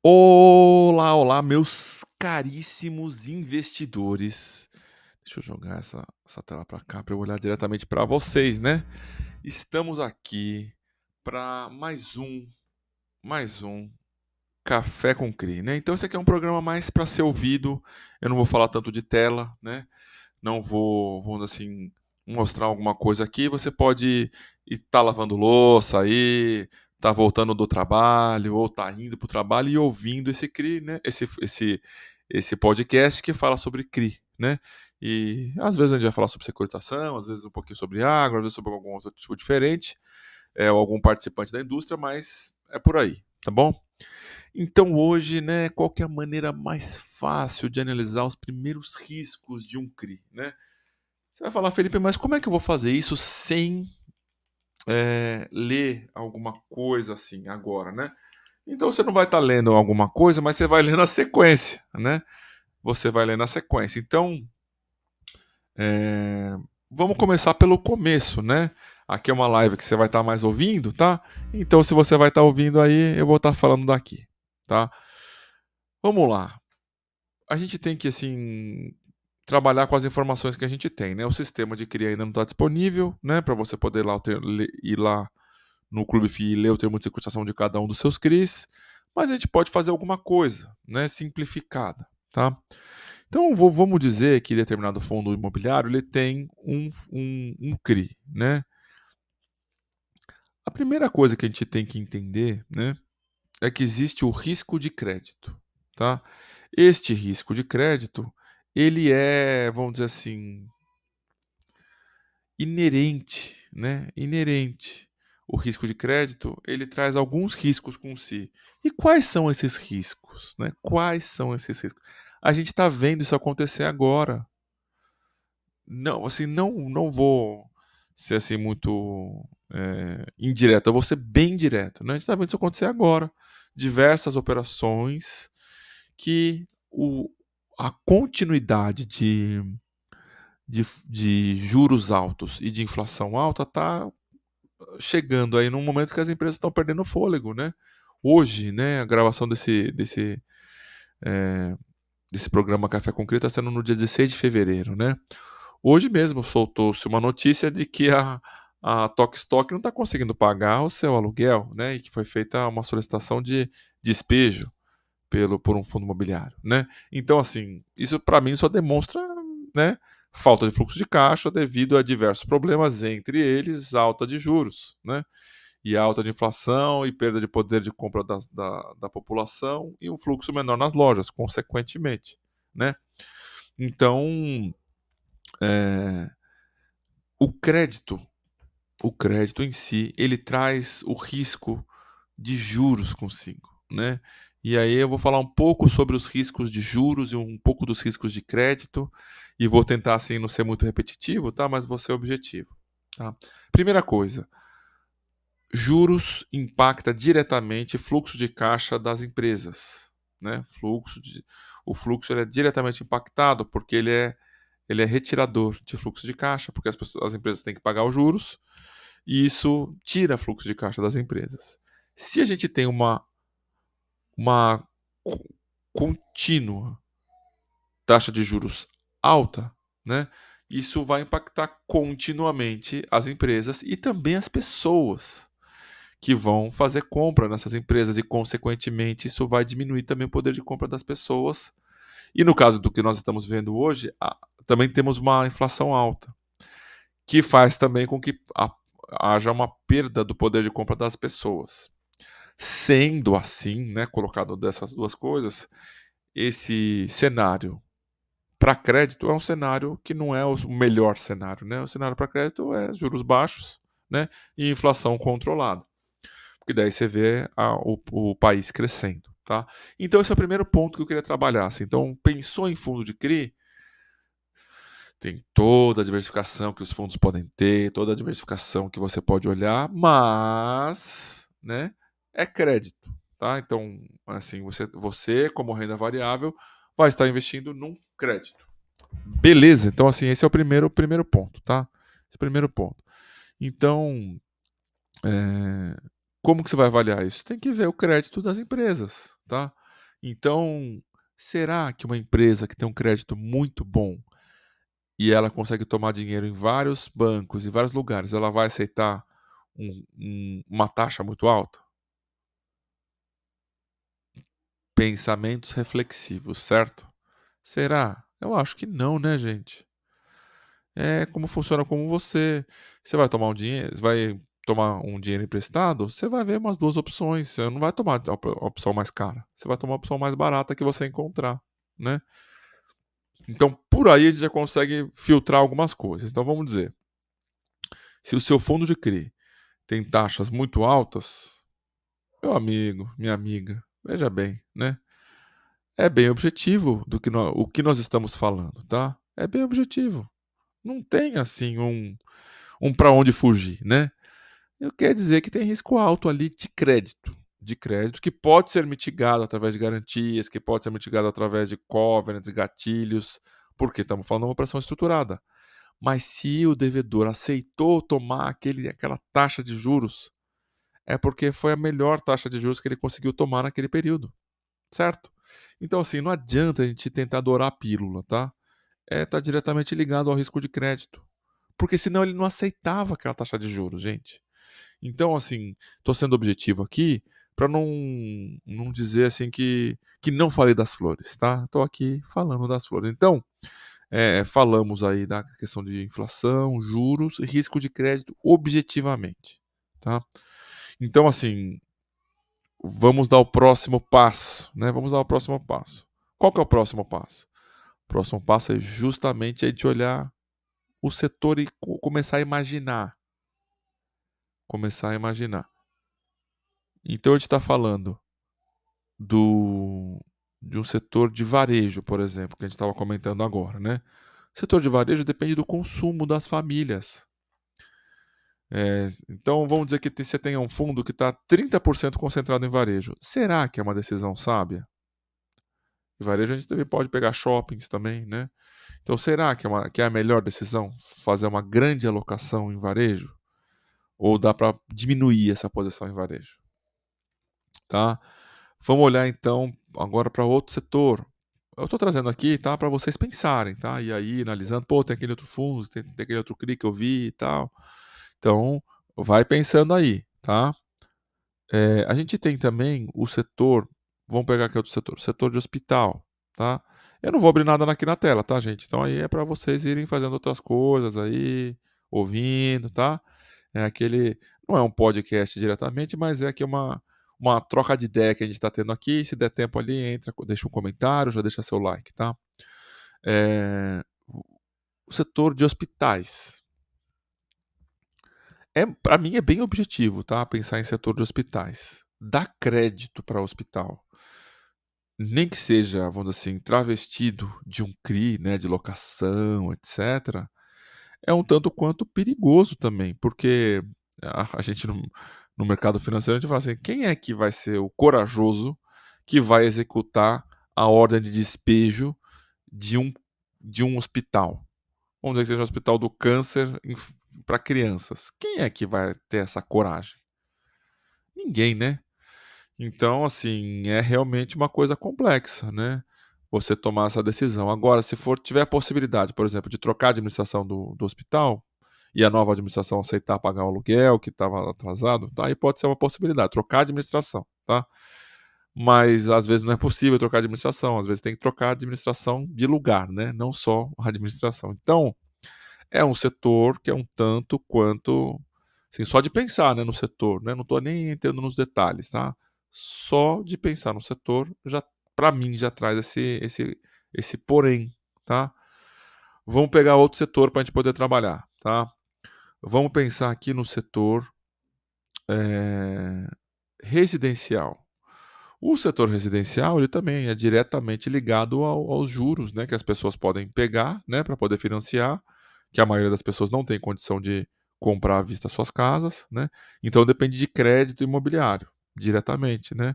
Olá, olá, meus caríssimos investidores. Deixa eu jogar essa tela para cá para eu olhar diretamente para vocês, né? Estamos aqui para mais um Café com CRI, né? Então esse aqui é um programa mais para ser ouvido. Eu não vou falar tanto de tela, né? Não vou assim mostrar alguma coisa aqui. Você pode estar lavando louça aí, tá voltando do trabalho ou tá indo para o trabalho e ouvindo esse CRI, né? Esse podcast que fala sobre CRI, né? E às vezes a gente vai falar sobre securitização, às vezes um pouquinho sobre agro, às vezes sobre algum outro tipo diferente, ou algum participante da indústria, mas é por aí, tá bom? Então hoje, né, qual que é a maneira mais fácil de analisar os primeiros riscos de um CRI, né? Você vai falar, Felipe, mas como é que eu vou fazer isso sem ler alguma coisa assim agora, né? Então você não vai estar lendo alguma coisa, mas você vai lendo a sequência, né? Você vai lendo a sequência. Então, é, vamos começar pelo começo, né? Aqui é uma live que você vai estar mais ouvindo, tá? Então, se você vai estar ouvindo aí, eu vou estar falando daqui, tá? Vamos lá. A gente tem que, assim, trabalhar com as informações que a gente tem, né? O sistema de CRI ainda não está disponível, né? Para você poder ir lá no Clube FI e ler o termo de securitização de cada um dos seus CRIs, mas a gente pode fazer alguma coisa, né? Simplificada, tá? Então vamos dizer que determinado fundo imobiliário ele tem um CRI, né? A primeira coisa que a gente tem que entender, né, é que existe o risco de crédito, tá? Este risco de crédito, ele é, vamos dizer assim, inerente, né? Inerente. O risco de crédito, ele traz alguns riscos com si. E quais são esses riscos, né? Quais são esses riscos? A gente está vendo isso acontecer agora. Não, assim, não vou ser assim muito indireto. Eu vou ser bem direto, né? A gente está vendo isso acontecer agora. Diversas operações que a continuidade de juros altos e de inflação alta está chegando aí num momento que as empresas estão perdendo fôlego, né? Hoje, né, a gravação desse programa Café com Cria está sendo no dia 16 de fevereiro, né? Hoje mesmo soltou-se uma notícia de que a Tok Stock não está conseguindo pagar o seu aluguel, né? E que foi feita uma solicitação de despejo por um fundo imobiliário, né? Então, assim, isso para mim só demonstra, né, falta de fluxo de caixa devido a diversos problemas, entre eles alta de juros, né? E alta de inflação e perda de poder de compra da população e um fluxo menor nas lojas, consequentemente, né? Então, é, o crédito, o crédito em si, ele traz o risco de juros consigo, né? E aí eu vou falar um pouco sobre os riscos de juros e um pouco dos riscos de crédito e vou tentar assim não ser muito repetitivo, tá? Mas vou ser objetivo, tá? Primeira coisa, juros impacta diretamente fluxo de caixa das empresas, né? O fluxo ele é diretamente impactado porque ele é retirador de fluxo de caixa, porque as empresas têm que pagar os juros e isso tira fluxo de caixa das empresas. Se a gente tem uma contínua taxa de juros alta, né, isso vai impactar continuamente as empresas e também as pessoas que vão fazer compra nessas empresas e, consequentemente, isso vai diminuir também o poder de compra das pessoas. E no caso do que nós estamos vendo hoje, também temos uma inflação alta, que faz também com que haja uma perda do poder de compra das pessoas. Sendo assim, né, colocado dessas duas coisas, esse cenário para crédito é um cenário que não é o melhor cenário, né? O cenário para crédito é juros baixos, né, e inflação controlada, porque daí você vê o país crescendo, tá? Então esse é o primeiro ponto que eu queria trabalhar. Assim. Então pensou em fundo de CRI, tem toda a diversificação que os fundos podem ter, toda a diversificação que você pode olhar, mas, né, é crédito, tá? Então, assim, você como renda variável vai estar investindo num crédito. Beleza, então assim, esse é o primeiro ponto, tá? Esse é o primeiro ponto. Então, como que você vai avaliar isso? Tem que ver o crédito das empresas, tá? Então, será que uma empresa que tem um crédito muito bom e ela consegue tomar dinheiro em vários bancos, em vários lugares, ela vai aceitar uma taxa muito alta? Pensamentos reflexivos, certo? Será? Eu acho que não, né, gente? É como funciona como você vai tomar um dinheiro, vai tomar um dinheiro emprestado, você vai ver umas 2 opções, você não vai tomar a opção mais cara, você vai tomar a opção mais barata que você encontrar, né. Então, por aí a gente já consegue filtrar algumas coisas. Então vamos dizer, se o seu fundo de CRI tem taxas muito altas, meu amigo, minha amiga, veja bem, né, é bem objetivo do que o que nós estamos falando, tá. É bem objetivo. Não tem assim um para onde fugir, né. Quer dizer que tem risco alto ali de crédito que pode ser mitigado através de garantias, que pode ser mitigado através de covenants, gatilhos, porque estamos falando de uma operação estruturada. Mas se o devedor aceitou tomar aquela taxa de juros, é porque foi a melhor taxa de juros que ele conseguiu tomar naquele período, certo? Então, assim, não adianta a gente tentar dourar a pílula, tá? Tá diretamente ligado ao risco de crédito. Porque senão ele não aceitava aquela taxa de juros, gente. Então, assim, tô sendo objetivo aqui para não dizer assim que não falei das flores, tá? Tô aqui falando das flores. Então, falamos aí da questão de inflação, juros e risco de crédito objetivamente, tá? Então, assim, vamos dar o próximo passo, né? Vamos dar o próximo passo. Qual que é o próximo passo? O próximo passo é justamente a gente olhar o setor e começar a imaginar, começar a imaginar. Então a gente está falando do de um setor de varejo, por exemplo, que a gente estava comentando agora, né. O setor de varejo depende do consumo das famílias. Então vamos dizer que você tenha um fundo que está 30% concentrado em varejo. Será que é uma decisão sábia? E varejo a gente também pode pegar shoppings também, né. Então será que é a melhor decisão fazer uma grande alocação em varejo? Ou dá para diminuir essa posição em varejo, tá? Vamos olhar então agora para outro setor. Eu estou trazendo aqui, tá, para vocês pensarem, tá? E aí analisando, pô, tem aquele outro fundo, tem aquele outro CRI que eu vi e tal. Então, vai pensando aí, tá? A gente tem também o setor, vamos pegar aqui outro setor, setor de hospital, tá? Eu não vou abrir nada aqui na tela, tá, gente? Então aí é para vocês irem fazendo outras coisas aí, ouvindo, tá? É aquele, não é um podcast diretamente, mas é aqui uma troca de ideia que a gente está tendo aqui. Se der tempo ali, entra, deixa um comentário, já deixa seu like, tá? O setor de hospitais. Para mim é bem objetivo, tá? Pensar em setor de hospitais. Dá crédito para hospital. Nem que seja, vamos dizer assim, travestido de um CRI, né, de locação, etc., é um tanto quanto perigoso também, porque a gente no mercado financeiro, a gente fala assim: quem é que vai ser o corajoso que vai executar a ordem de despejo de um, de um hospital? Vamos dizer que seja um hospital do câncer para crianças. Quem é que vai ter essa coragem? Ninguém, né? Então, assim, é realmente uma coisa complexa, né, você tomar essa decisão. Agora, se tiver a possibilidade, por exemplo, de trocar a administração do hospital, e a nova administração aceitar pagar o aluguel que estava atrasado, tá, aí pode ser uma possibilidade, trocar a administração, tá. Mas, às vezes, não é possível trocar a administração, às vezes tem que trocar a administração de lugar, né, não só a administração. Então, é um setor que é um tanto quanto, assim, só de pensar, né, no setor, né, não estou nem entrando nos detalhes, tá? Só de pensar no setor já, para mim, já traz esse porém, tá? Vamos pegar outro setor para a gente poder trabalhar, tá? Vamos pensar aqui no setor eh, residencial. O setor residencial, ele também é diretamente ligado aos juros, né, que as pessoas podem pegar, né, para poder financiar, que a maioria das pessoas não tem condição de comprar à vista suas casas, né, então depende de crédito imobiliário, diretamente, né.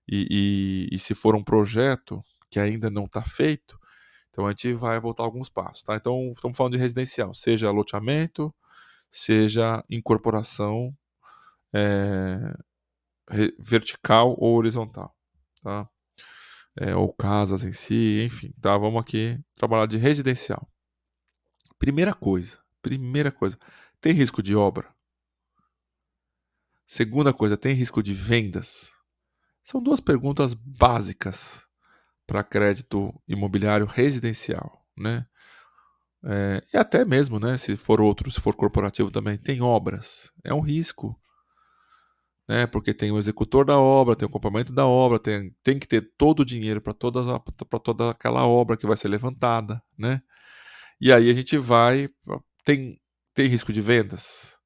E se for um projeto que ainda não está feito, então a gente vai voltar alguns passos, tá. Então estamos falando de residencial, seja loteamento, seja incorporação, vertical ou horizontal, tá. ou casas em si, enfim, tá? Vamos aqui trabalhar de residencial. Primeira coisa, tem risco de obra? Segunda coisa, tem risco de vendas? São duas perguntas básicas para crédito imobiliário residencial, né? E até mesmo, né, se for outro, se for corporativo também, tem obras. É um risco, né? Porque tem o executor da obra, tem o acompanhamento da obra, tem que ter todo o dinheiro para toda aquela obra que vai ser levantada, né? E aí a gente vai. Tem risco de vendas?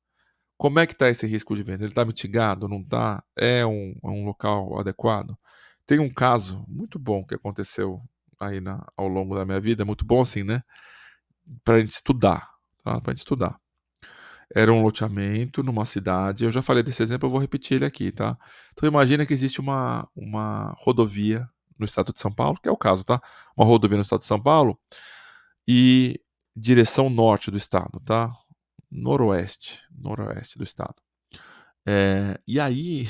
Como é que está esse risco de venda? Ele está mitigado? Não está? É um local adequado? Tem um caso muito bom que aconteceu aí ao longo da minha vida, muito bom assim, né? Para a gente estudar, tá? Para a gente estudar. Era um loteamento numa cidade. Eu já falei desse exemplo, eu vou repetir ele aqui, tá? Então imagina que existe uma rodovia no estado de São Paulo, que é o caso, tá? Uma rodovia no estado de São Paulo e direção norte do estado, tá? Noroeste do estado. E aí,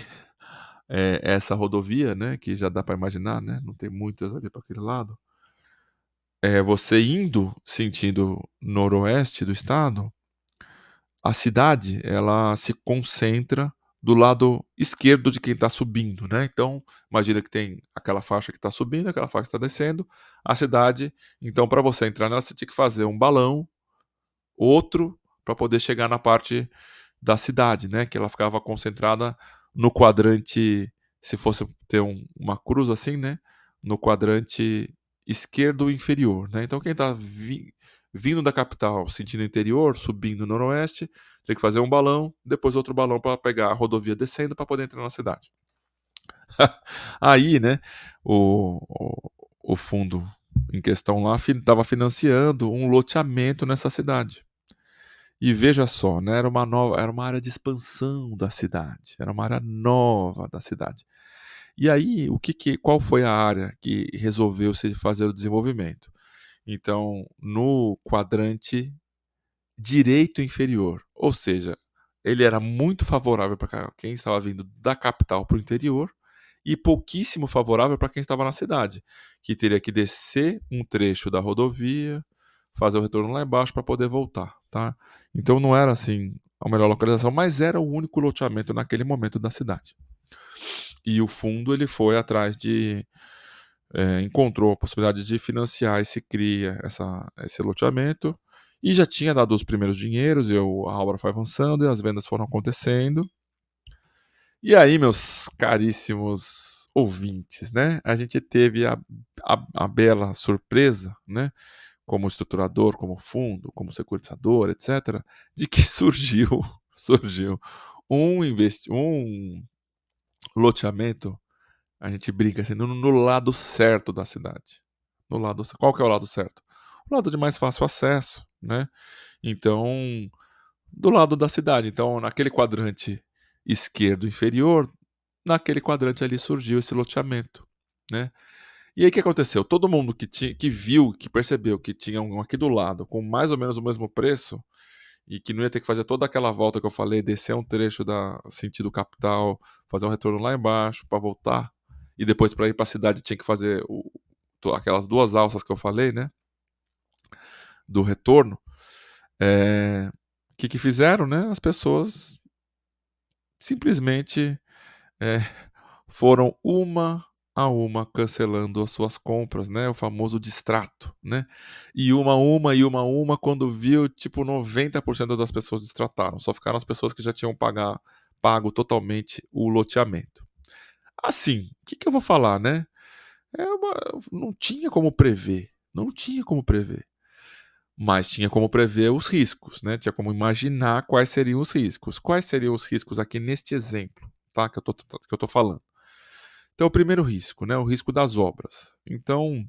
essa rodovia, né, que já dá para imaginar, né? Não tem muitas ali para aquele lado. Você indo sentido noroeste do estado, a cidade ela se concentra do lado esquerdo de quem está subindo, né? Então, imagina que tem aquela faixa que está subindo, aquela faixa que está descendo, a cidade. Então, para você entrar nela, você tinha que fazer um balão, outro, para poder chegar na parte da cidade, né? Que ela ficava concentrada no quadrante, se fosse ter uma cruz assim, né? No quadrante esquerdo inferior, né? Então, quem está vindo da capital, sentido interior, subindo no noroeste, tem que fazer um balão, depois outro balão para pegar a rodovia descendo para poder entrar na cidade. Aí, né, o fundo em questão lá estava financiando um loteamento nessa cidade. E veja só, né, era uma área de expansão da cidade, era uma área nova da cidade. E aí, qual foi a área que resolveu se fazer o desenvolvimento? Então, no quadrante direito inferior, ou seja, ele era muito favorável para quem estava vindo da capital para o interior e pouquíssimo favorável para quem estava na cidade, que teria que descer um trecho da rodovia, fazer o retorno lá embaixo para poder voltar, tá? Então não era assim a melhor localização, mas era o único loteamento naquele momento da cidade. E o fundo ele foi atrás encontrou a possibilidade de financiar esse CRIA, esse loteamento, e já tinha dado os primeiros dinheiros, e a obra foi avançando, e as vendas foram acontecendo. E aí, meus caríssimos ouvintes, né? A gente teve a bela surpresa, né? Como estruturador, como fundo, como securitizador, etc., de que surgiu um loteamento, a gente brinca assim, no lado certo da cidade. Qual que é o lado certo? O lado de mais fácil acesso, né? Então, do lado da cidade. Então, naquele quadrante esquerdo inferior, naquele quadrante ali surgiu esse loteamento, né? E aí o que aconteceu? Todo mundo que viu, que percebeu que tinha um aqui do lado com mais ou menos o mesmo preço e que não ia ter que fazer toda aquela volta que eu falei, descer um trecho da sentido capital, fazer um retorno lá embaixo para voltar e depois para ir para a cidade tinha que fazer aquelas duas alças que eu falei, né? Do retorno. O que fizeram, né? As pessoas simplesmente é, foram uma a uma cancelando as suas compras, né? O famoso distrato, né? E uma, quando viu, tipo, 90% das pessoas distrataram. Só ficaram as pessoas que já tinham pago totalmente o loteamento. Assim, o que eu vou falar, né? Não tinha como prever. Não tinha como prever. Mas tinha como prever os riscos, né? Tinha como imaginar quais seriam os riscos. Quais seriam os riscos aqui neste exemplo, tá? Que eu tô falando. Então, o primeiro risco, né? O risco das obras. Então,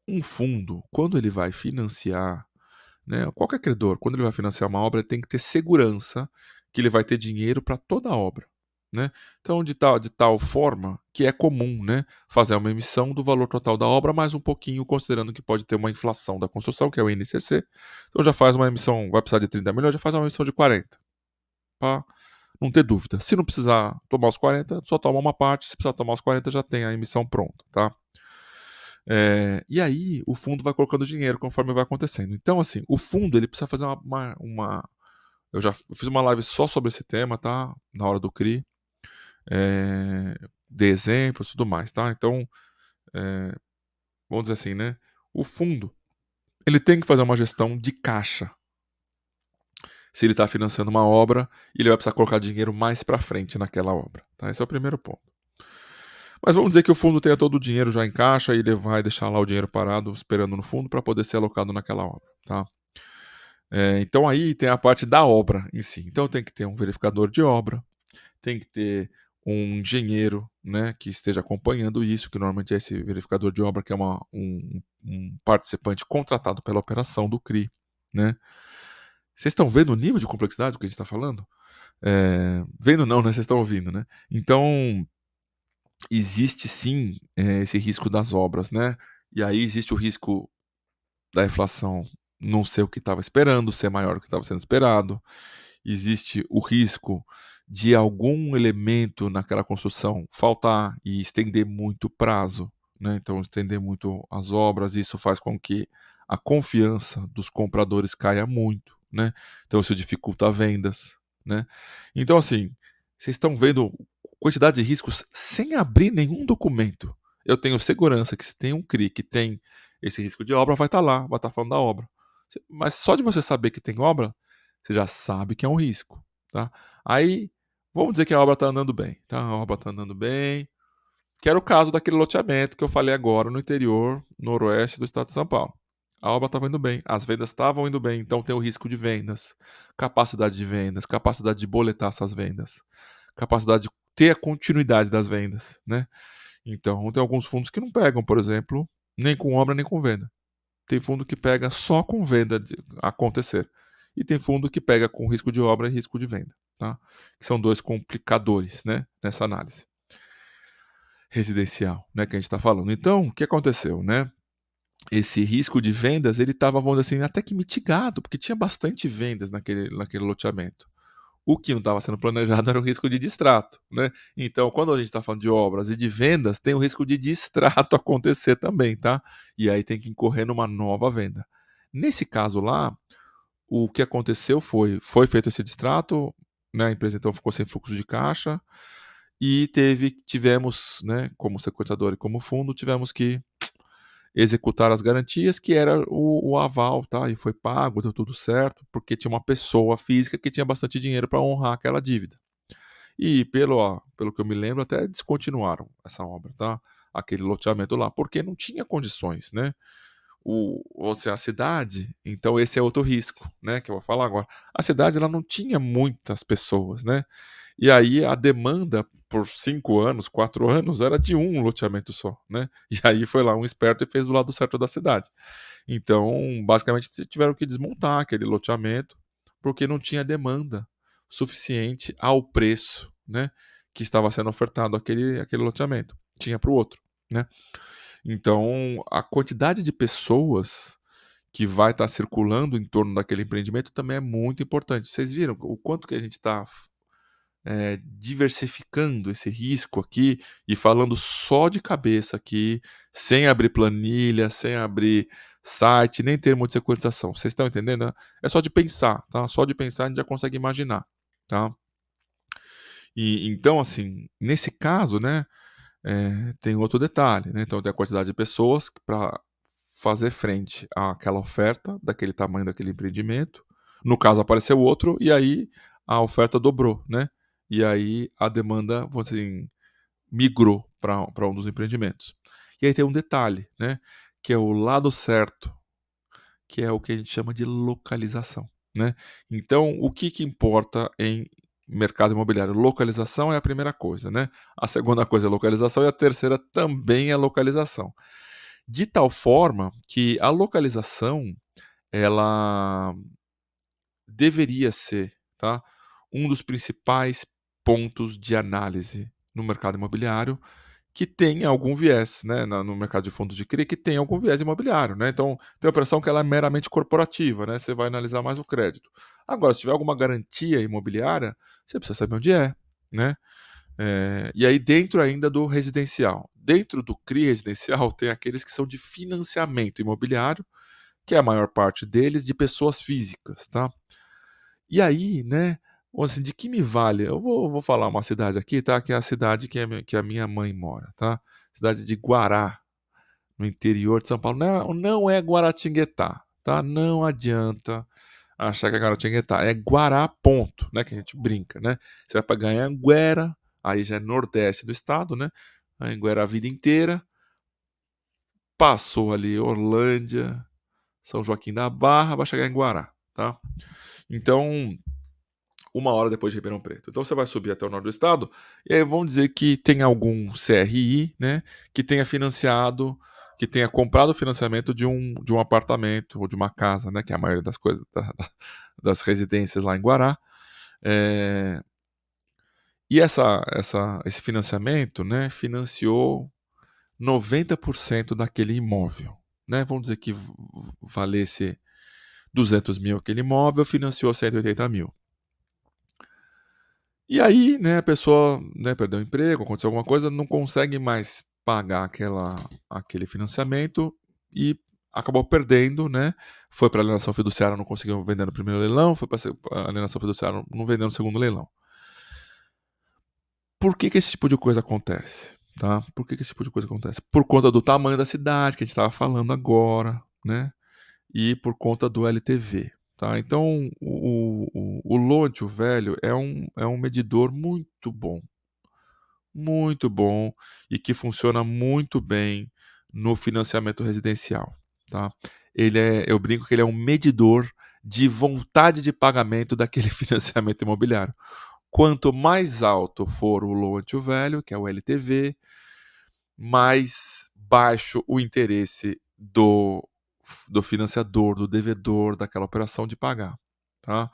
um fundo, quando ele vai financiar, né? Qualquer credor, quando ele vai financiar uma obra, ele tem que ter segurança que ele vai ter dinheiro para toda a obra. Né? Então, de tal forma que é comum, né, fazer uma emissão do valor total da obra, mais um pouquinho, considerando que pode ter uma inflação da construção, que é o INCC. Então, já faz uma emissão, vai precisar de 30 milhões, já faz uma emissão de 40, para não ter dúvida. Se não precisar tomar os 40, só toma uma parte, se precisar tomar os 40, já tem a emissão pronta. Tá? E aí o fundo vai colocando dinheiro conforme vai acontecendo. Então, assim, o fundo ele precisa fazer eu já fiz uma live só sobre esse tema, tá? Na hora do CRI. Dei exemplos e tudo mais, tá? Então, é, vamos dizer assim, né? O fundo, ele tem que fazer uma gestão de caixa. Se ele está financiando uma obra, ele vai precisar colocar dinheiro mais para frente naquela obra, tá? Esse é o primeiro ponto. Mas vamos dizer que o fundo tenha todo o dinheiro já em caixa e ele vai deixar lá o dinheiro parado, esperando no fundo para poder ser alocado naquela obra, tá? Então aí tem a parte da obra em si. Então tem que ter um verificador de obra, tem que ter um engenheiro, né, que esteja acompanhando isso, que normalmente é esse verificador de obra, que é um participante contratado pela operação do CRI, né? Vocês estão vendo o nível de complexidade do que a gente está falando? Vendo não, né? Vocês estão ouvindo, né? Então, existe sim esse risco das obras, né? E aí existe o risco da inflação não ser o que estava esperando, ser maior do que estava sendo esperado. Existe o risco de algum elemento naquela construção faltar e estender muito o prazo, né? Então, estender muito as obras, isso faz com que a confiança dos compradores caia muito, né? Então, isso dificulta vendas, né? Então, assim, vocês estão vendo quantidade de riscos sem abrir nenhum documento. Eu tenho segurança que se tem um CRI que tem esse risco de obra, vai estar lá, vai estar falando da obra. Mas só de você saber que tem obra, você já sabe que é um risco, tá? Aí, vamos dizer que a obra está andando bem, tá? A obra está andando bem, que era o caso daquele loteamento que eu falei agora no interior noroeste do estado de São Paulo. A obra estava indo bem, as vendas estavam indo bem, então tem o risco de vendas, capacidade de vendas, capacidade de boletar essas vendas, capacidade de ter a continuidade das vendas, né? Então, tem alguns fundos que não pegam, por exemplo, nem com obra nem com venda. Tem fundo que pega só com venda acontecer. E tem fundo que pega com risco de obra e risco de venda, tá? Que são dois complicadores, né, nessa análise residencial, né, que a gente está falando. Então, o que aconteceu, né? Esse risco de vendas, ele estava, vamos dizer assim, até que mitigado, porque tinha bastante vendas naquele loteamento. O que não estava sendo planejado era o risco de distrato, né? Então, quando a gente está falando de obras e de vendas, tem o risco de distrato acontecer também, tá? E aí tem que incorrer numa nova venda. Nesse caso lá, o que aconteceu foi feito esse distrato, né? A empresa então ficou sem fluxo de caixa e tivemos, né, como sequestrador e como fundo, tivemos que executar as garantias, que era o aval, tá? E foi pago, deu tudo certo, porque tinha uma pessoa física que tinha bastante dinheiro para honrar aquela dívida. E pelo que eu me lembro, até descontinuaram essa obra, tá? Aquele loteamento lá, porque não tinha condições, né? Ou seja, a cidade, então esse é outro risco, né? Que eu vou falar agora. A cidade ela não tinha muitas pessoas, né? E aí a demanda por 5 anos, 4 anos, era de um loteamento só, né? E aí foi lá um esperto e fez do lado certo da cidade. Então, basicamente, tiveram que desmontar aquele loteamento porque não tinha demanda suficiente ao preço, né, que estava sendo ofertado aquele loteamento. Tinha para o outro, né? Então, a quantidade de pessoas que vai estar circulando em torno daquele empreendimento também é muito importante. Vocês viram o quanto que a gente está diversificando esse risco aqui e falando só de cabeça aqui, sem abrir planilha, sem abrir site, nem termo de securitização. Vocês estão entendendo? É só de pensar, tá? Só de pensar a gente já consegue imaginar, tá? E então, assim, nesse caso, né, tem outro detalhe, né? Então tem a quantidade de pessoas para fazer frente àquela oferta daquele tamanho daquele empreendimento. No caso apareceu outro e aí a oferta dobrou, né? E aí a demanda, vamos dizer assim, migrou para um dos empreendimentos. E aí tem um detalhe, né? Que é o lado certo, que é o que a gente chama de localização, né? Então, o que importa em mercado imobiliário? Localização é a primeira coisa, né? A segunda coisa é localização e a terceira também é localização. De tal forma que a localização, ela deveria ser, tá, um dos principais pontos de análise no mercado imobiliário que tem algum viés, né, no mercado de fundos de CRI, que tem algum viés imobiliário, né? Então, tem a operação que ela é meramente corporativa, né? Você vai analisar mais o crédito. Agora, se tiver alguma garantia imobiliária, você precisa saber onde é, né? E aí dentro ainda do residencial. Dentro do CRI residencial tem aqueles que são de financiamento imobiliário, que é a maior parte deles de pessoas físicas, tá? E aí, né, assim, de que me vale? Eu vou falar uma cidade aqui, tá? Que é a cidade que a minha mãe mora, tá? Cidade de Guará, no interior de São Paulo. Não, não é Guaratinguetá, tá? Não adianta achar que é Guaratinguetá. É Guará, ponto, né? Que a gente brinca, né? Você vai pra Anhanguera, aí já é nordeste do estado, né? Anhanguera a vida inteira. Passou ali Orlândia, São Joaquim da Barra, vai chegar em Guará, tá? Então, 1 hora depois de Ribeirão Preto. Então você vai subir até o norte do estado, e aí vão dizer que tem algum CRI, né, que tenha financiado, que tenha comprado o financiamento de um apartamento ou de uma casa, né, que é a maioria das coisas, das residências lá em Guará. E esse financiamento, né, financiou 90% daquele imóvel. Né? Vamos dizer que valesse 200 mil aquele imóvel, financiou 180 mil. E aí, né, a pessoa, né, perdeu o emprego, aconteceu alguma coisa, não consegue mais pagar aquele financiamento e acabou perdendo, né? Foi para a alienação fiduciária, não conseguiu vender no primeiro leilão, foi para a alienação fiduciária, não vendeu no segundo leilão. Por que esse tipo de coisa acontece? Tá? Por que esse tipo de coisa acontece? Por conta do tamanho da cidade que a gente estava falando agora, né? E por conta do LTV. Tá? Então, o Lôntia Velho é um medidor muito bom e que funciona muito bem no financiamento residencial. Tá? Eu brinco que ele é um medidor de vontade de pagamento daquele financiamento imobiliário. Quanto mais alto for o Lôntia Velho, que é o LTV, mais baixo o interesse do financiador, do devedor daquela operação de pagar, tá?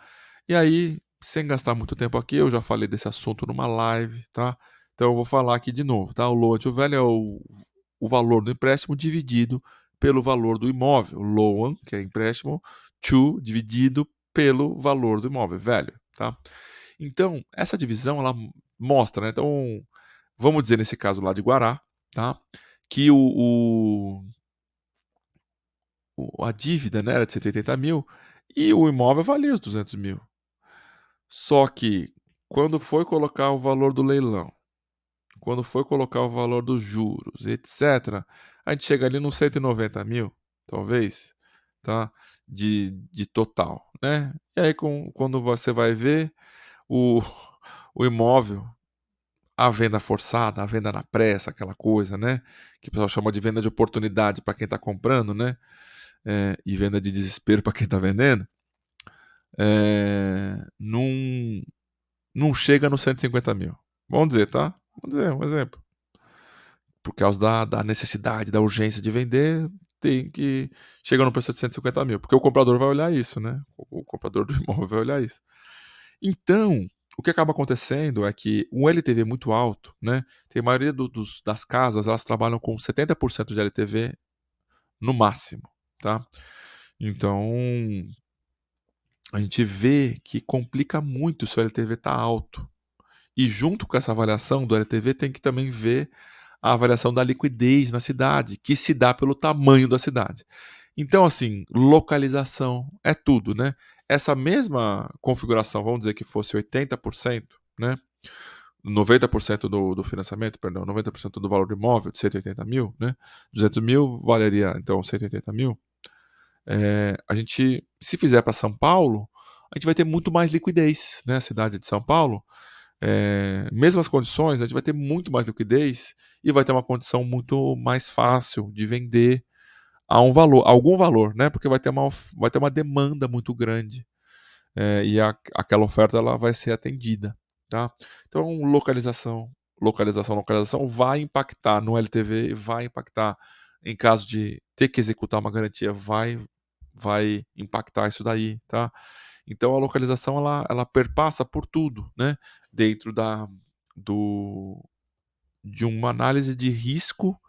E aí, sem gastar muito tempo aqui, eu já falei desse assunto numa live, tá? Então eu vou falar aqui de novo, tá? O loan velho é o valor do empréstimo dividido pelo valor do imóvel. Loan, que é empréstimo, to dividido pelo valor do imóvel, velho, tá? Então, essa divisão ela mostra, né? Então, vamos dizer nesse caso lá de Guará, tá? Que a dívida, né, era de 180 mil e o imóvel valia os 200 mil. Só que quando foi colocar o valor do leilão, quando foi colocar o valor dos juros, etc., a gente chega ali nos 190 mil, talvez, tá? De total, né? E aí, quando você vai ver o, o imóvel, a venda forçada, a venda na pressa, aquela coisa, né? Que o pessoal chama de venda de oportunidade para quem está comprando, né? E venda de desespero para quem está vendendo, não, não chega nos 150 mil. Vamos dizer, tá? Vamos dizer, um exemplo. Por causa da necessidade, da urgência de vender, tem que chegar no preço de 150 mil. Porque o comprador vai olhar isso, né? O comprador do imóvel vai olhar isso. Então, o que acaba acontecendo é que um LTV muito alto, né? Tem a maioria das casas, elas trabalham com 70% de LTV no máximo, tá? Então, a gente vê que complica muito se o LTV está alto. E junto com essa avaliação do LTV, tem que também ver a avaliação da liquidez na cidade, que se dá pelo tamanho da cidade. Então, assim, localização é tudo, né? Essa mesma configuração, vamos dizer que fosse 80%, né? 90% do financiamento, perdão, 90% do valor do imóvel, de 180 mil, né? 200 mil valeria, então, 180 mil. A gente, se fizer para São Paulo, a gente vai ter muito mais liquidez, né? A cidade de São Paulo, mesmas condições, a gente vai ter muito mais liquidez e vai ter uma condição muito mais fácil de vender a algum valor, né? Porque vai ter uma demanda muito grande, e aquela oferta ela vai ser atendida, tá? Então, localização vai impactar no LTV, vai impactar em caso de ter que executar uma garantia, vai impactar isso daí, tá? Então a localização ela perpassa por tudo, né? Dentro do, de uma análise de risco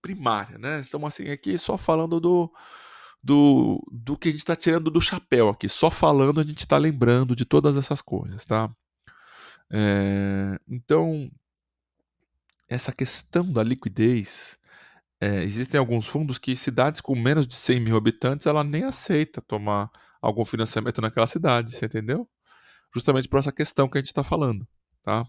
primária, né? Estamos assim aqui só falando do que a gente está tirando do chapéu aqui. Só falando a gente está lembrando de todas essas coisas, tá? Então, essa questão da liquidez, existem alguns fundos que cidades com menos de 100.000 habitantes, ela nem aceita tomar algum financiamento naquela cidade, você entendeu? Justamente por essa questão que a gente está falando, tá?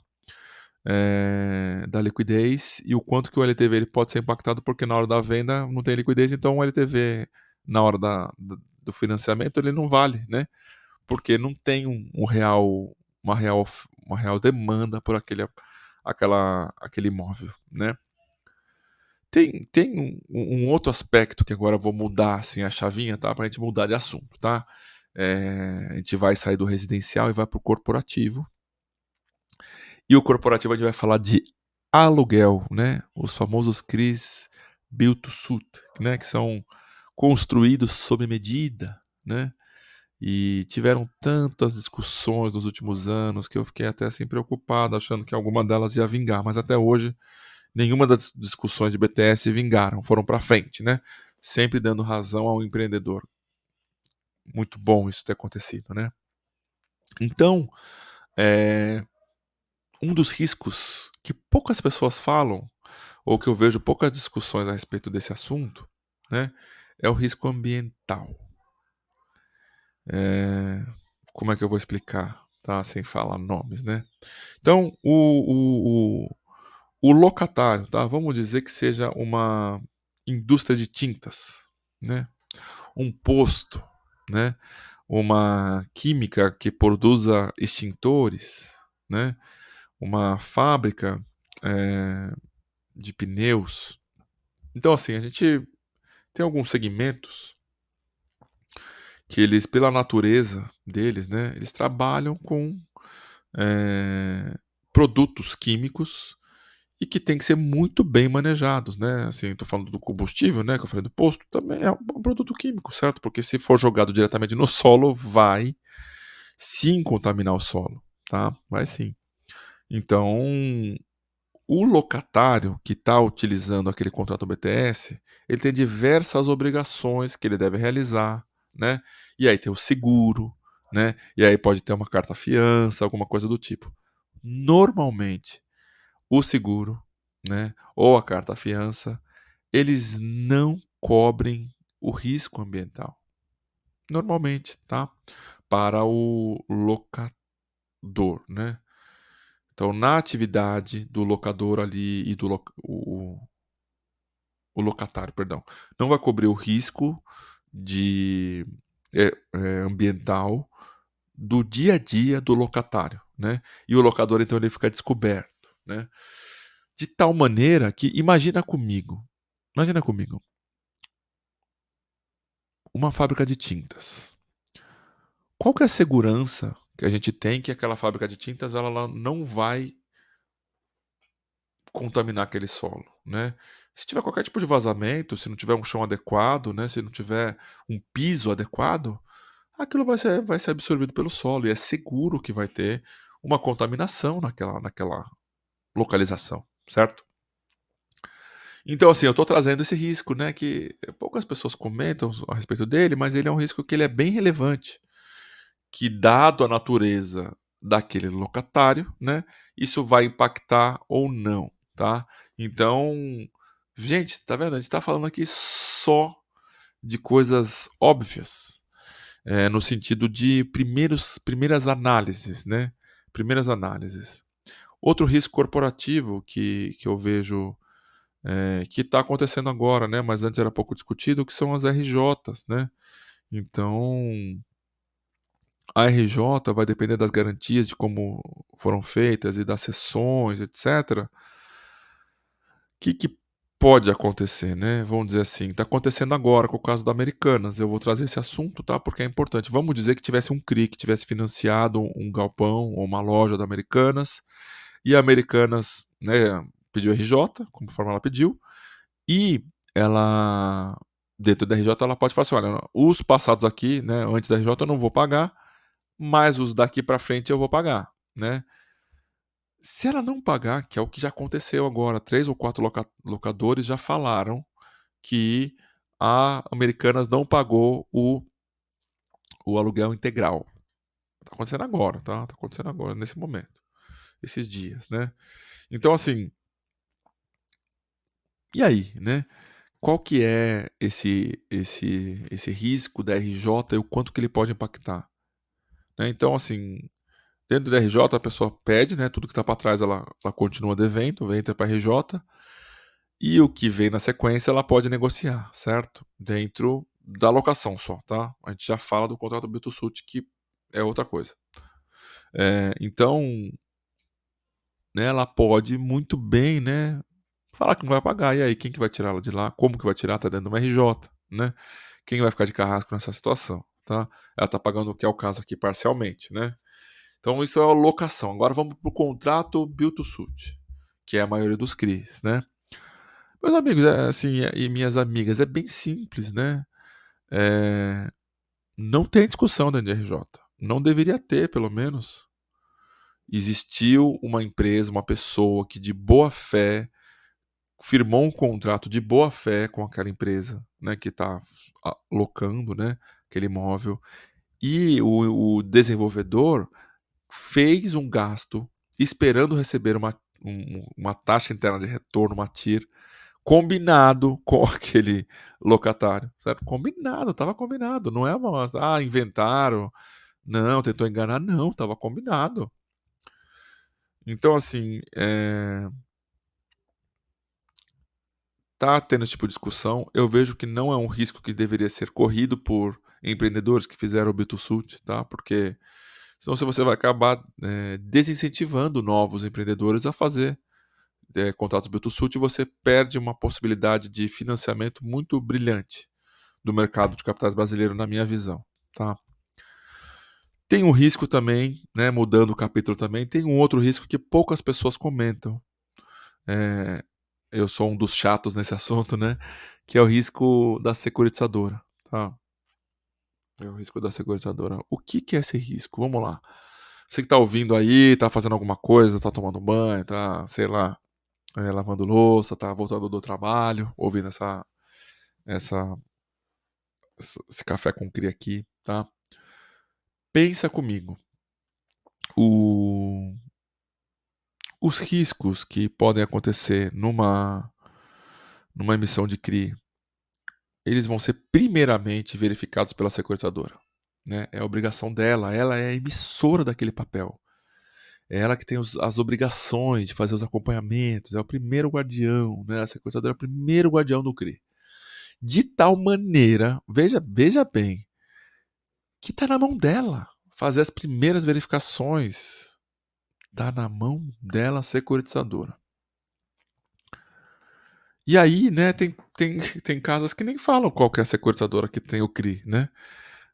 Da liquidez e o quanto que o LTV ele pode ser impactado, porque na hora da venda não tem liquidez, então o LTV na hora do financiamento ele não vale, né? Porque não tem uma real, uma real demanda por aquele imóvel, né? Tem um outro aspecto que agora eu vou mudar assim, a chavinha, tá? Para a gente mudar de assunto, tá? A gente vai sair do residencial e vai para o corporativo. E o corporativo a gente vai falar de aluguel, né? Os famosos CRIs Build to Suit, né? Que são construídos sob medida, né? E tiveram tantas discussões nos últimos anos que eu fiquei até assim preocupado, achando que alguma delas ia vingar, mas até hoje nenhuma das discussões de BTS vingaram, foram para frente, né? Sempre dando razão ao empreendedor. Muito bom isso ter acontecido, né? Então, um dos riscos que poucas pessoas falam, ou que eu vejo poucas discussões a respeito desse assunto, né, é o risco ambiental. Como é que eu vou explicar, tá? Sem falar nomes, né? Então, o locatário, tá? Vamos dizer que seja uma indústria de tintas, né? Um posto, né? Uma química que produza extintores, né? Uma fábrica de pneus. Então, assim, a gente tem alguns segmentos que eles, pela natureza deles, né? Eles trabalham com produtos químicos e que tem que ser muito bem manejados, né? Assim, estou falando do combustível, né? Que eu falei do posto, também é um produto químico, certo? Porque se for jogado diretamente no solo, vai sim contaminar o solo, tá? Vai sim. Então, o locatário que está utilizando aquele contrato BTS, ele tem diversas obrigações que ele deve realizar, né? E aí tem o seguro, né? E aí pode ter uma carta-fiança, alguma coisa do tipo. Normalmente, o seguro, né, ou a carta-fiança, eles não cobrem o risco ambiental. Normalmente, tá? Para o locador, né? Então, na atividade do locador ali e o locatário, perdão, não vai cobrir o risco de ambiental do dia a dia do locatário, né? E o locador então ele fica descoberto, né? De tal maneira que imagina comigo, uma fábrica de tintas. Qual que é a segurança que a gente tem que aquela fábrica de tintas ela não vai contaminar aquele solo, né? Se tiver qualquer tipo de vazamento, se não tiver um chão adequado, né? Se não tiver um piso adequado, aquilo vai ser absorvido pelo solo e é seguro que vai ter uma contaminação naquela localização, certo? Então, assim, eu estou trazendo esse risco, né? Que poucas pessoas comentam a respeito dele, mas ele é um risco que ele é bem relevante. Que, dado a natureza daquele locatário, né? Isso vai impactar ou não, tá? Então, gente, tá vendo? A gente está falando aqui só de coisas óbvias, no sentido de primeiras análises, né? Primeiras análises. Outro risco corporativo que eu vejo que está acontecendo agora, né? Mas antes era pouco discutido, que são as RJs, né? Então, a RJ vai depender das garantias de como foram feitas e das sessões, etc. Que pode acontecer, né? Vamos dizer assim, está acontecendo agora com o caso da Americanas. Eu vou trazer esse assunto, tá? Porque é importante. Vamos dizer que tivesse um CRI, que tivesse financiado um galpão ou uma loja da Americanas, e a Americanas, né, pediu RJ, conforme ela pediu, e ela, dentro da RJ, ela pode falar assim: olha, os passados aqui, né, antes da RJ eu não vou pagar, mas os daqui para frente eu vou pagar, né? Se ela não pagar, que é o que já aconteceu agora, 3 ou 4 locadores já falaram que a Americanas não pagou o aluguel integral. Tá acontecendo agora, tá? Tá acontecendo agora, nesse momento. esses dias, né. Então assim, e aí, né? Qual que é esse risco da RJ e o quanto que ele pode impactar, né. Então assim, dentro da RJ a pessoa pede, né, tudo que está para trás ela continua devendo, entra para a RJ, e o que vem na sequência ela pode negociar, certo? Dentro da locação só, tá? A gente já fala do contrato Build-to-Suit, que é outra coisa. Então, né, ela pode muito bem, né, falar que não vai pagar, e aí quem que vai tirar ela de lá? Como que vai tirar? Tá dentro de uma RJ, né? Quem vai ficar de carrasco nessa situação, tá? Ela tá pagando o que é o caso aqui parcialmente, né? Então isso é a locação. Agora vamos para o contrato Build-to-Suit, que é a maioria dos CRIs, né? Meus amigos, assim, e minhas amigas, é bem simples, né? Eh, não tem discussão dentro de RJ. Não deveria ter, pelo menos. Existiu uma empresa, uma pessoa que de boa fé firmou um contrato de boa fé com aquela empresa, né, que está locando, né, aquele imóvel, e o desenvolvedor fez um gasto esperando receber uma taxa interna de retorno, uma TIR, combinado com aquele locatário, certo? Combinado, estava combinado, não é uma, inventaram, não, tentou enganar, não, estava combinado. Então, assim, tá tendo esse tipo de discussão, eu vejo que não é um risco que deveria ser corrido por empreendedores que fizeram o Build-to-Suit, tá? Porque senão você vai acabar, desincentivando novos empreendedores a fazer, contratos Build-to-Suit, e você perde uma possibilidade de financiamento muito brilhante do mercado de capitais brasileiro, na minha visão, tá? Tem um risco também, né, mudando o capítulo também, tem um outro risco que poucas pessoas comentam. Eh, eu sou um dos chatos nesse assunto, né, que é o risco da securitizadora, tá? É o risco da securitizadora. O que que é esse risco? Vamos lá. Você que tá ouvindo aí, tá fazendo alguma coisa, tá tomando banho, tá, sei lá, lavando louça, tá voltando do trabalho, ouvindo essa esse café com cria aqui, tá? Pensa comigo, o os riscos que podem acontecer numa emissão de CRI, eles vão ser primeiramente verificados pela securitizadora, né, é a obrigação dela, ela é a emissora daquele papel. É ela que tem as obrigações de fazer os acompanhamentos, é o primeiro guardião, né, a securitizadora é o primeiro guardião do CRI. De tal maneira, veja bem, que tá na mão dela fazer as primeiras verificações, tá na mão dela a securitizadora. E aí, né, tem casas que nem falam qual que é a securitizadora que tem o CRI, né.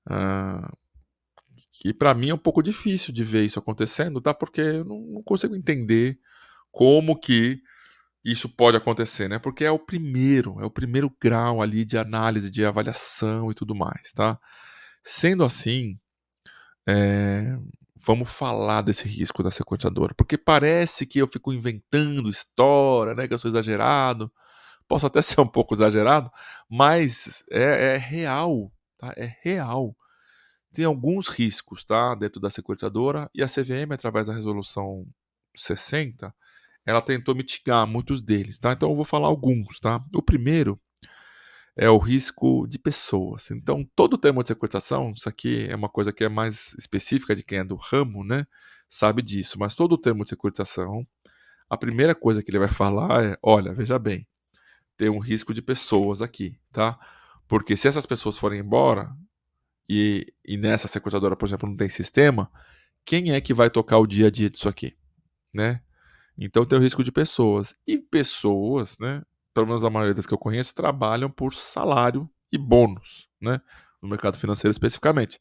Ah, que para mim é um pouco difícil de ver isso acontecendo, tá, porque eu não consigo entender como que isso pode acontecer, né, porque é o primeiro grau ali de análise, de avaliação e tudo mais, tá. Sendo assim, eh, vamos falar desse risco da sequenciadora, porque parece que eu fico inventando história, né, que eu sou exagerado, posso até ser um pouco exagerado, mas é real, tá, é real. Tem alguns riscos, tá, dentro da securitizadora, e a CVM, através da resolução 60, ela tentou mitigar muitos deles, tá. Então eu vou falar alguns, tá. O primeiro é o risco de pessoas. Então, todo termo de securitização, isso aqui é uma coisa que é mais específica de quem é do ramo, né, sabe disso, mas todo termo de securitização, a primeira coisa que ele vai falar é: "Olha, veja bem, tem um risco de pessoas aqui, tá? Porque se essas pessoas forem embora e nessa securitizadora, por exemplo, não tem sistema, quem é que vai tocar o dia a dia disso aqui, né? Então tem o risco de pessoas. E pessoas, né, pelo menos a maioria das que eu conheço, trabalham por salário e bônus, né, no mercado financeiro especificamente.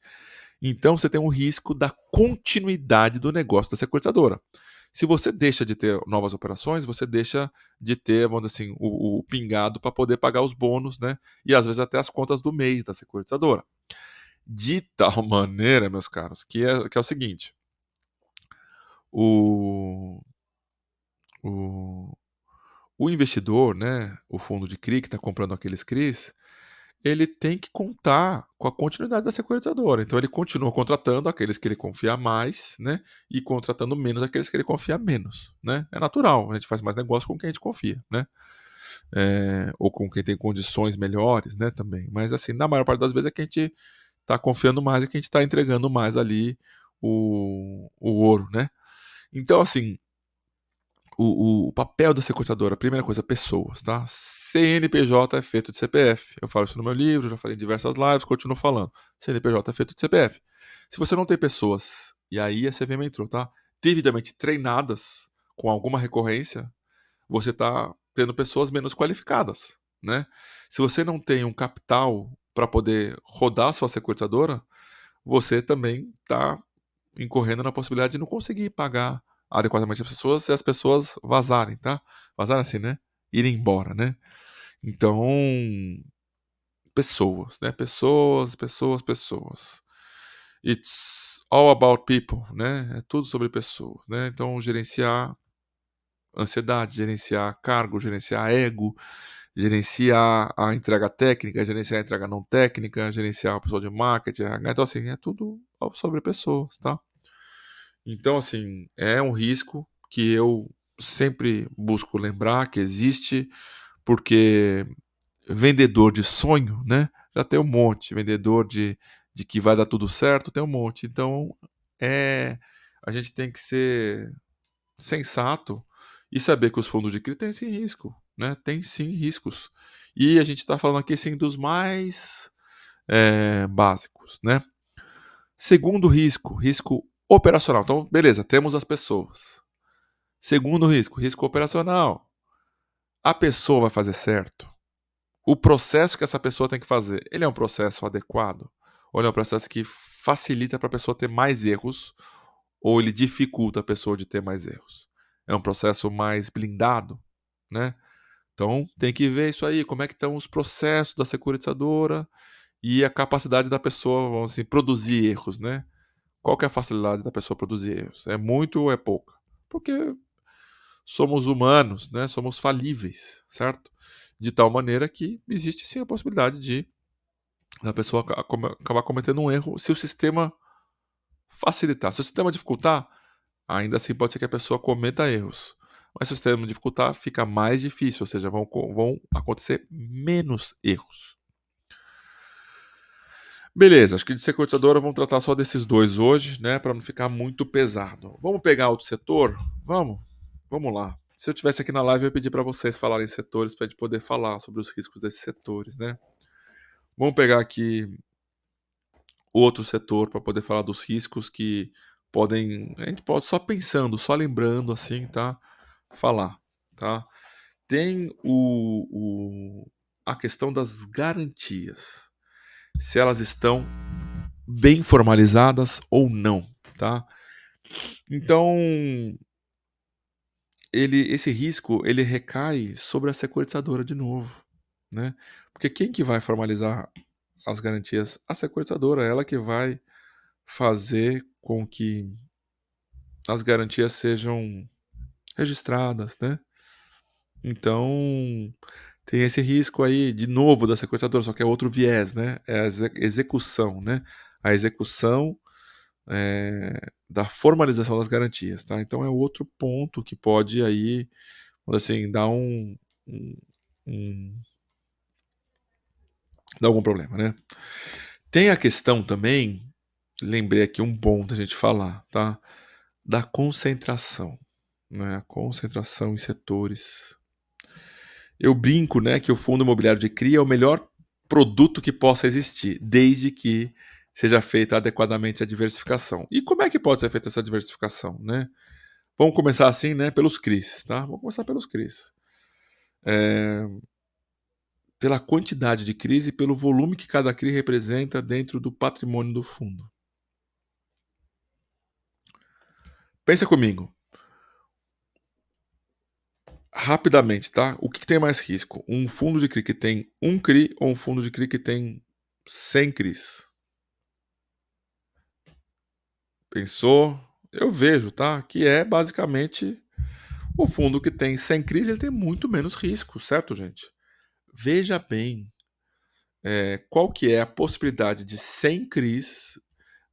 Então você tem um risco da continuidade do negócio da securitizadora. Se você deixa de ter novas operações, você deixa de ter, vamos dizer assim, o pingado para poder pagar os bônus, né? E às vezes até as contas do mês da securitizadora. De tal maneira, meus caros, que é o seguinte: o, o, o investidor, né, o fundo de CRI que está comprando aqueles CRIs, ele tem que contar com a continuidade da securitizadora. Então ele continua contratando aqueles que ele confia mais, né, e contratando menos aqueles que ele confia menos, né. É natural, a gente faz mais negócio com quem a gente confia, né. Ou com quem tem condições melhores, né, também. Mas assim, na maior parte das vezes é que a gente está confiando mais e que a gente está entregando mais ali o ouro, né. Então assim, o papel da securitizadora, primeira coisa, pessoas, tá? CNPJ é feito de CPF. Eu falo isso no meu livro, já falei em diversas lives, continuo falando. CNPJ é feito de CPF. Se você não tem pessoas, e aí a CVM entrou, tá? Devidamente treinadas, com alguma recorrência, você está tendo pessoas menos qualificadas, né? Se você não tem um capital para poder rodar a sua securitizadora, você também está incorrendo na possibilidade de não conseguir pagar adequadamente as pessoas se as pessoas vazarem, tá? Vazarem assim, né? Irem embora, né? Então, pessoas, né? Pessoas, pessoas, pessoas. It's all about people, né? É tudo sobre pessoas, né? Então, gerenciar ansiedade, gerenciar cargo, gerenciar ego, gerenciar a entrega técnica, gerenciar a entrega não técnica, gerenciar a pessoa de marketing, RH. Então, assim, é tudo sobre pessoas, tá? Então, assim, é um risco que eu sempre busco lembrar que existe, porque vendedor de sonho, né? Já tem um monte. Vendedor de que vai dar tudo certo, tem um monte. Então, é, a gente tem que ser sensato e saber que os fundos de CRI têm sim risco, né? Tem sim riscos. E a gente está falando aqui sim dos mais básicos, né? Segundo risco, risco operacional. Então, beleza, temos as pessoas. Segundo risco, risco operacional. A pessoa vai fazer certo? O processo que essa pessoa tem que fazer, ele é um processo adequado? Ou ele é um processo que facilita para a pessoa ter mais erros? Ou ele dificulta a pessoa de ter mais erros? É um processo mais blindado, né? Então, tem que ver isso aí, como é que estão os processos da securitizadora e a capacidade da pessoa, vamos assim, produzir erros, né? Qual que é a facilidade da pessoa produzir erros? É muito ou é pouca? Porque somos humanos, né? Somos falíveis, certo? De tal maneira que existe sim a possibilidade de a pessoa acabar cometendo um erro se o sistema facilitar. Se o sistema dificultar, ainda assim pode ser que a pessoa cometa erros. Mas se o sistema dificultar, fica mais difícil, ou seja, vão acontecer menos erros. Beleza, acho que de securitizadora vamos tratar só desses dois hoje, né, para não ficar muito pesado. Vamos pegar outro setor? Vamos? Vamos lá. Se eu tivesse aqui na live, eu ia pedir para vocês falarem setores para a gente poder falar sobre os riscos desses setores, né? Vamos pegar aqui outro setor para poder falar dos riscos que podem, a gente pode só pensando, só lembrando assim, tá? Falar, tá? Tem a questão das garantias, se elas estão bem formalizadas ou não, tá? Então, esse risco ele recai sobre a securitizadora de novo, né? Porque quem que vai formalizar as garantias? A securitizadora, ela que vai fazer com que as garantias sejam registradas, né? Então, tem esse risco aí, de novo, da sequestradora, só que é outro viés, né? É a execução, né? A execução da formalização das garantias, tá? Então é outro ponto que pode aí, assim, dar um, um dar algum problema, né? Tem a questão também, lembrei aqui um bom da gente falar, tá? Da concentração, né? A concentração em setores. Eu brinco, né, que o fundo imobiliário de CRI é o melhor produto que possa existir, desde que seja feita adequadamente a diversificação. E como é que pode ser feita essa diversificação, né? Vamos começar assim, né, pelos CRIs, tá? Vamos começar pelos CRIs. Pela quantidade de CRIs e pelo volume que cada CRI representa dentro do patrimônio do fundo. Pensa comigo. Rapidamente, tá? O que tem mais risco? Um fundo de CRI que tem um CRI ou um fundo de CRI que tem 100 CRIs? Pensou? Eu vejo, tá? Que é basicamente o fundo que tem sem crise, ele tem muito menos risco, certo, gente? Veja bem, qual que é a possibilidade de 100 CRIs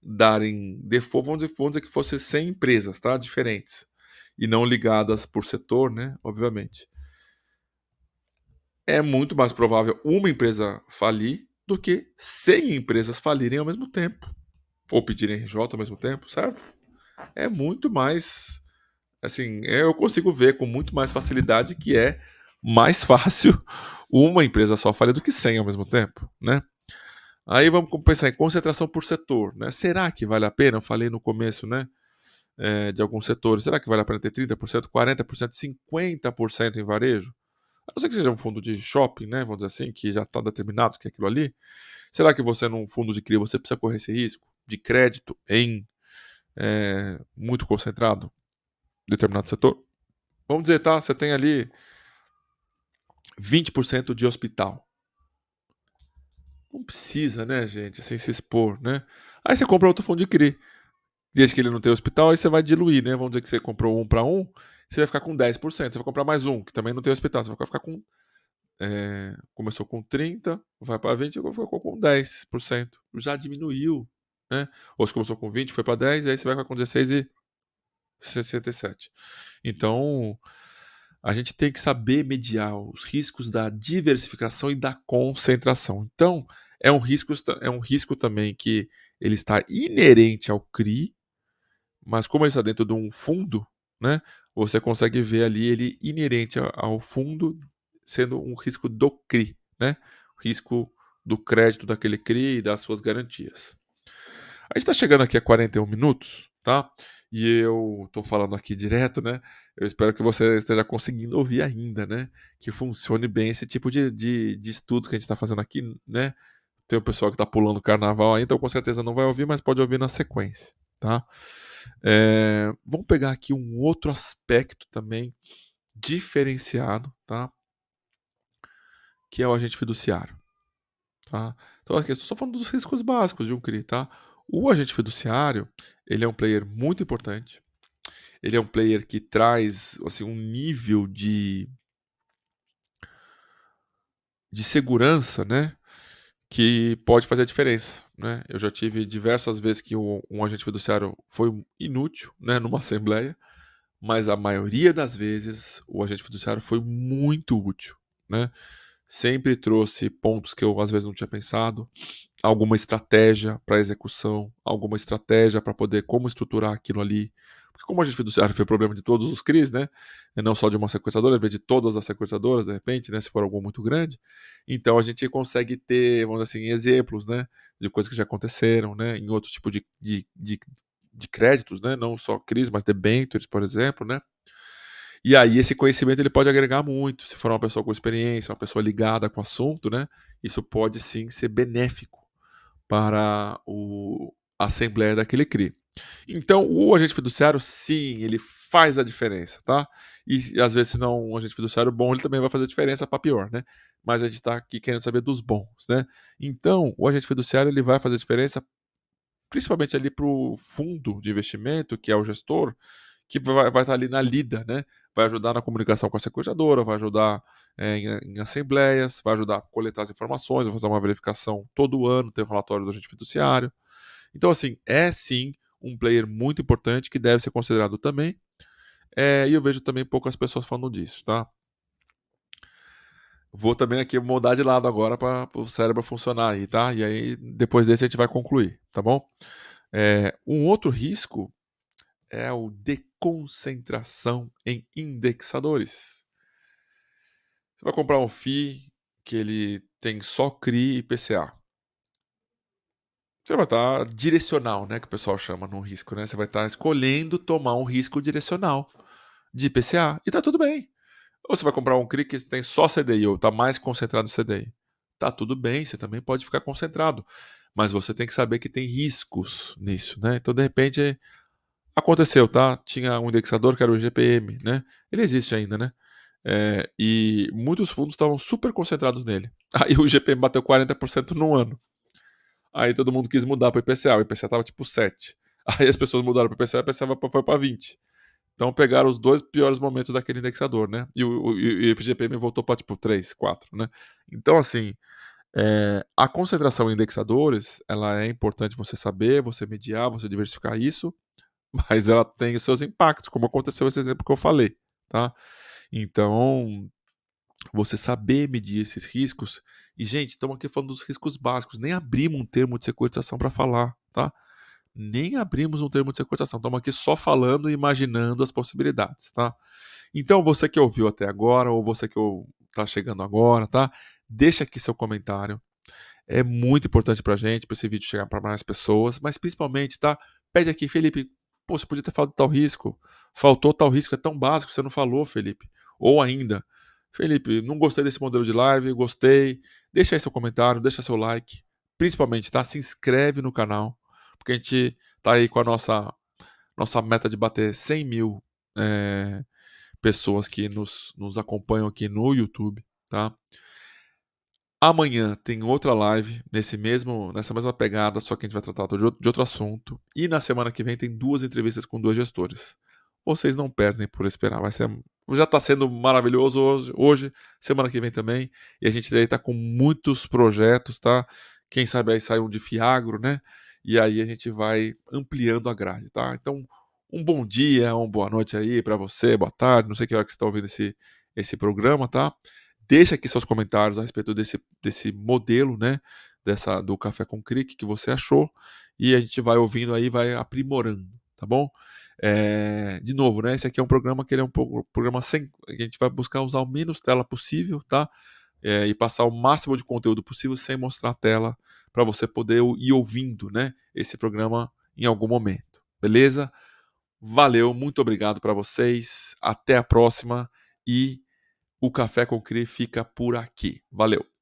darem default, vamos dizer que fosse 100 empresas, tá? Diferentes. E não ligadas por setor, né? Obviamente. É muito mais provável uma empresa falir do que 100 empresas falirem ao mesmo tempo. Ou pedirem RJ ao mesmo tempo, certo? É muito mais. Assim, eu consigo ver com muito mais facilidade que é mais fácil uma empresa só falir do que 100 ao mesmo tempo, né? Aí vamos pensar em concentração por setor, né? Será que vale a pena? Eu falei no começo, né? De alguns setores. Será que vale a pena ter 30%, 40%, 50% em varejo? A não ser que seja um fundo de shopping, né? Vamos dizer assim, que já está determinado que é aquilo ali. Será que você, num fundo de CRI, você precisa correr esse risco de crédito em muito concentrado em determinado setor? Vamos dizer, tá? Você tem ali 20% de hospital. Não precisa, né, gente, assim, se expor, né? Aí você compra outro fundo de CRI. Desde que ele não tem hospital, aí você vai diluir, né? Vamos dizer que você comprou 1 para 1, você vai ficar com 10%. Você vai comprar mais um, que também não tem hospital. Você vai ficar com. Começou com 30, vai para 20, agora ficou com 10%. Já diminuiu, né? Ou se começou com 20, foi para 10, aí você vai ficar com 16,67. Então, a gente tem que saber mediar os riscos da diversificação e da concentração. Então, é um risco também que ele está inerente ao CRI, mas como ele está dentro de um fundo, né, você consegue ver ali ele inerente ao fundo sendo um risco do CRI, né? Risco do crédito daquele CRI e das suas garantias. A gente está chegando aqui a 41 minutos, tá? E eu estou falando aqui direto, né? Eu espero que você esteja conseguindo ouvir ainda, né? Que funcione bem esse tipo de estudo que a gente está fazendo aqui, né? Tem o pessoal que está pulando o carnaval aí, então com certeza não vai ouvir, mas pode ouvir na sequência, tá? Vamos pegar aqui um outro aspecto também diferenciado, tá? Que é o agente fiduciário, tá? Então aqui eu estou só falando dos riscos básicos de um CRI, tá? O agente fiduciário, ele é um player muito importante. Ele é um player que traz assim, um nível de segurança, né? Que pode fazer a diferença, né? Eu já tive diversas vezes que um agente fiduciário foi inútil, né? Numa assembleia, mas a maioria das vezes o agente fiduciário foi muito útil, né? Sempre trouxe pontos que eu às vezes não tinha pensado, alguma estratégia para execução, alguma estratégia para poder como estruturar aquilo ali. Porque como a gente fiduciário foi problema de todos os CRIs, né? E não só de uma sequestradora, às vezes de todas as sequestradoras, de repente, né? Se for algo muito grande. Então a gente consegue ter, vamos dizer assim, exemplos, né? De coisas que já aconteceram, né? Em outro tipo de créditos, né? Não só CRIs, mas debentures, por exemplo, né? E aí esse conhecimento ele pode agregar muito. Se for uma pessoa com experiência, uma pessoa ligada com o assunto, né? Isso pode sim ser benéfico para a assembleia daquele CRI. Então, o agente fiduciário, sim, ele faz a diferença, tá? E às vezes, se não um agente fiduciário bom, ele também vai fazer a diferença para pior, né? Mas a gente está aqui querendo saber dos bons, né? Então, o agente fiduciário ele vai fazer a diferença principalmente ali para o fundo de investimento, que é o gestor, que vai estar ali na lida, né? Vai ajudar na comunicação com a securitadora, vai ajudar em assembleias, vai ajudar a coletar as informações, vai fazer uma verificação todo ano, tem o relatório do agente fiduciário. Então, assim, é sim um player muito importante que deve ser considerado também. E eu vejo também poucas pessoas falando disso, tá? Vou também aqui mudar de lado agora para o cérebro funcionar aí, tá? E aí, depois desse, a gente vai concluir, tá bom? Um outro risco é o de concentração em indexadores. Você vai comprar um FII que ele tem só CRI e PCA. Você vai estar direcional, né, que o pessoal chama no risco, né? Você vai estar escolhendo tomar um risco direcional de PCA e tá tudo bem. Ou você vai comprar um CRI que tem só CDI ou tá mais concentrado em CDI. Tá tudo bem, você também pode ficar concentrado, mas você tem que saber que tem riscos nisso, né? Então, de repente, aconteceu, tá? Tinha um indexador que era o IGPM, né? Ele existe ainda, né? E muitos fundos estavam super concentrados nele. Aí o IGPM bateu 40% no ano. Aí todo mundo quis mudar para o IPCA. O IPCA tava tipo 7. Aí as pessoas mudaram para o IPCA, o IPCA foi para 20. Então pegaram os dois piores momentos daquele indexador, né? E o IGPM voltou para tipo 3, 4, né? Então, assim, A concentração em indexadores, ela é importante você saber, você mediar, você diversificar isso, mas ela tem os seus impactos, como aconteceu esse exemplo que eu falei, tá? Então, você saber medir esses riscos. E, gente, estamos aqui falando dos riscos básicos, nem abrimos um termo de securitização para falar, tá? Nem abrimos um termo de securitização, estamos aqui só falando e imaginando as possibilidades, tá? Então, você que ouviu até agora, ou você que está chegando agora, tá? Deixa aqui seu comentário. É muito importante pra gente, pra esse vídeo chegar para mais pessoas, mas principalmente, tá? Pede aqui, Felipe, pô, você podia ter falado de tal risco, faltou tal risco, é tão básico, você não falou, Felipe. Ou ainda, Felipe, não gostei desse modelo de live, gostei. Deixa aí seu comentário, deixa seu like. Principalmente, tá? Se inscreve no canal, porque a gente tá aí com a nossa meta de bater 100 mil pessoas que nos acompanham aqui no YouTube, tá? Amanhã tem outra live nessa mesma pegada, só que a gente vai tratar de outro assunto. E na semana que vem tem 2 entrevistas com 2 gestores. Vocês não perdem por esperar. Já está sendo maravilhoso hoje, semana que vem também. E a gente daí está com muitos projetos, tá? Quem sabe aí sai um de Fiagro, né? E aí a gente vai ampliando a grade, tá? Então, um bom dia, uma boa noite aí para você, boa tarde, não sei que hora que você está ouvindo esse programa, tá? Deixa aqui seus comentários a respeito desse modelo, né? Do Café com Cric que você achou. E a gente vai ouvindo aí, vai aprimorando, tá bom? De novo, né? Esse aqui é um programa que ele é um pouco programa sem. A gente vai buscar usar o menos tela possível, tá? E passar o máximo de conteúdo possível sem mostrar a tela para você poder ir ouvindo, né? Esse programa em algum momento, beleza? Valeu, muito obrigado para vocês. Até a próxima e o Café com Cri fica por aqui. Valeu!